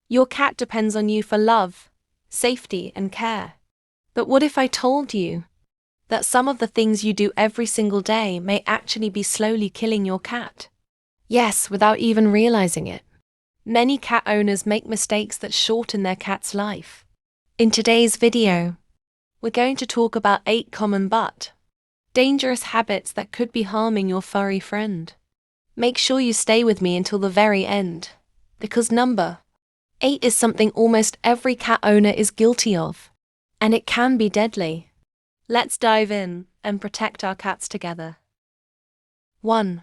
Your cat depends on you for love, safety, and care. But what if I told you that some of the things you do every single day may actually be slowly killing your cat? Yes, without even realizing it. Many cat owners make mistakes that shorten their cat's life. In today's video, we're going to talk about 8 common but dangerous habits that could be harming your furry friend. Make sure you stay with me until the very end, because number 8 is something almost every cat owner is guilty of, and it can be deadly. Let's dive in and protect our cats together. 1.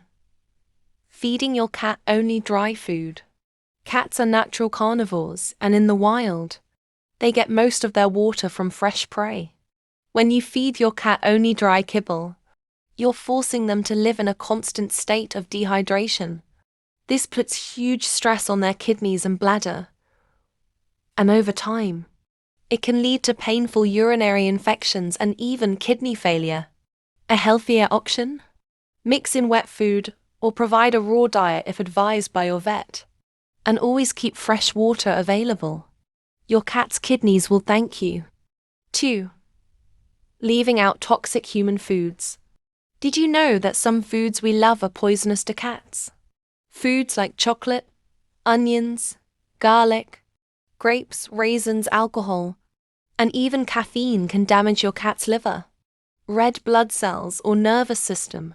Feeding your cat only dry food. Cats are natural carnivores, and in the wild, they get most of their water from fresh prey. When you feed your cat only dry kibble, you're forcing them to live in a constant state of dehydration. This puts huge stress on their kidneys and bladder, and over time, it can lead to painful urinary infections and even kidney failure. A healthier option? Mix in wet food or provide a raw diet if advised by your vet. And always keep fresh water available. Your cat's kidneys will thank you. 2. Leaving out toxic human foods. Did you know that some foods we love are poisonous to cats? Foods like chocolate, onions, garlic, grapes, raisins, alcohol, and even caffeine can damage your cat's liver, red blood cells, or nervous system.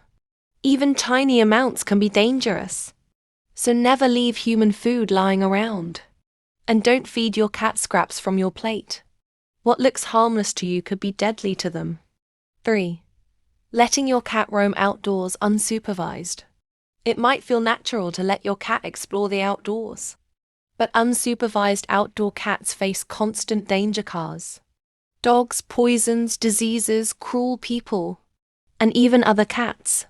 Even tiny amounts can be dangerous. So never leave human food lying around. And don't feed your cat scraps from your plate. What looks harmless to you could be deadly to them. 3. Letting your cat roam outdoors unsupervised. It might feel natural to let your cat explore the outdoors, but unsupervised outdoor cats face constant danger. Cars, dogs, poisons, diseases, cruel people, and even other cats.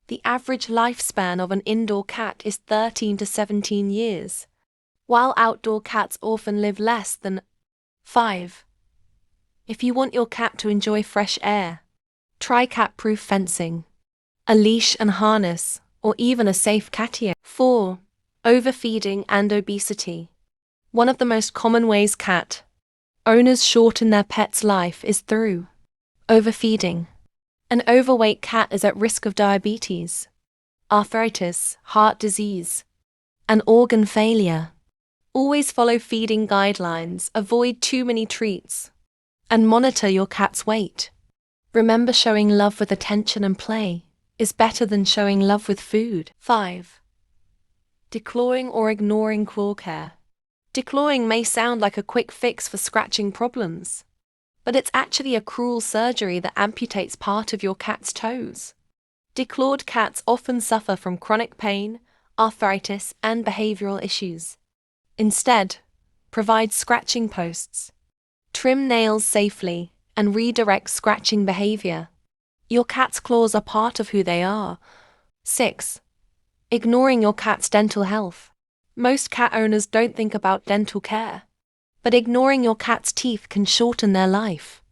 The average lifespan of an indoor cat is 13 to 17 years, while outdoor cats often live less than 5. If you want your cat to enjoy fresh air, try cat-proof fencing, a leash and harness, or even a safe catio. 4. Overfeeding and obesity. One of the most common ways cat owners shorten their pet's life is through overfeeding. An overweight cat is at risk of diabetes, arthritis, heart disease, and organ failure. Always follow feeding guidelines, avoid too many treats, and monitor your cat's weight. Remember, showing love with attention and play is better than showing love with food. 5. Declawing or ignoring claw care. Declawing may sound like a quick fix for scratching problems, but it's actually a cruel surgery that amputates part of your cat's toes. Declawed cats often suffer from chronic pain, arthritis, and behavioral issues. Instead, provide scratching posts. Trim nails safely and redirect scratching behavior. Your cat's claws are part of who they are. 6. Ignoring your cat's dental health. Most cat owners don't think about dental care, but ignoring your cat's teeth can shorten their life.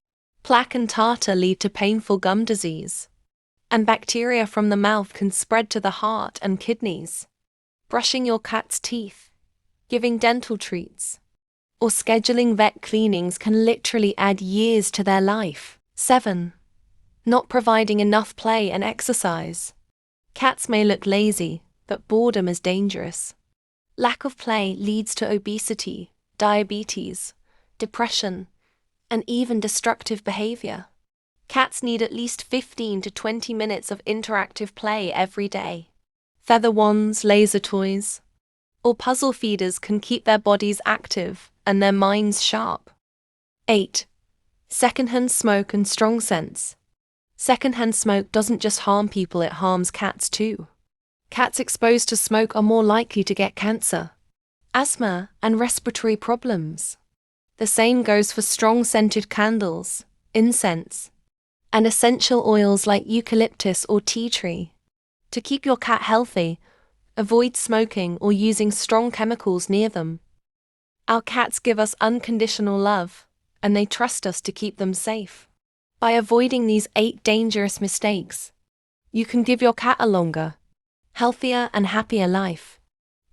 Plaque and tartar lead to painful gum disease, and bacteria from the mouth can spread to the heart and kidneys. Brushing your cat's teeth, giving dental treats, or scheduling vet cleanings can literally add years to their life. 7. Not providing enough play and exercise. Cats may look lazy, but boredom is dangerous. Lack of play leads to obesity, diabetes, depression, and even destructive behavior. Cats need at least 15 to 20 minutes of interactive play every day. Feather wands, laser toys, or puzzle feeders can keep their bodies active and their minds sharp. 8. Secondhand smoke and strong scents. Secondhand smoke doesn't just harm people, it harms cats too. Cats exposed to smoke are more likely to get cancer, asthma, and respiratory problems. The same goes for strong scented candles, incense, and essential oils like eucalyptus or tea tree. To keep your cat healthy, avoid smoking or using strong chemicals near them. Our cats give us unconditional love, and they trust us to keep them safe. By avoiding these 8 dangerous mistakes, you can give your cat a longer, healthier, and happier life.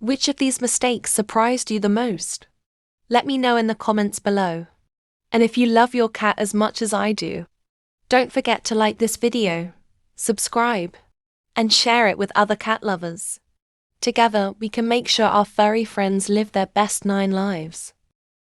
Which of these mistakes surprised you the most? Let me know in the comments below. And if you love your cat as much as I do, don't forget to like this video, subscribe, and share it with other cat lovers. Together, we can make sure our furry friends live their best 9 lives.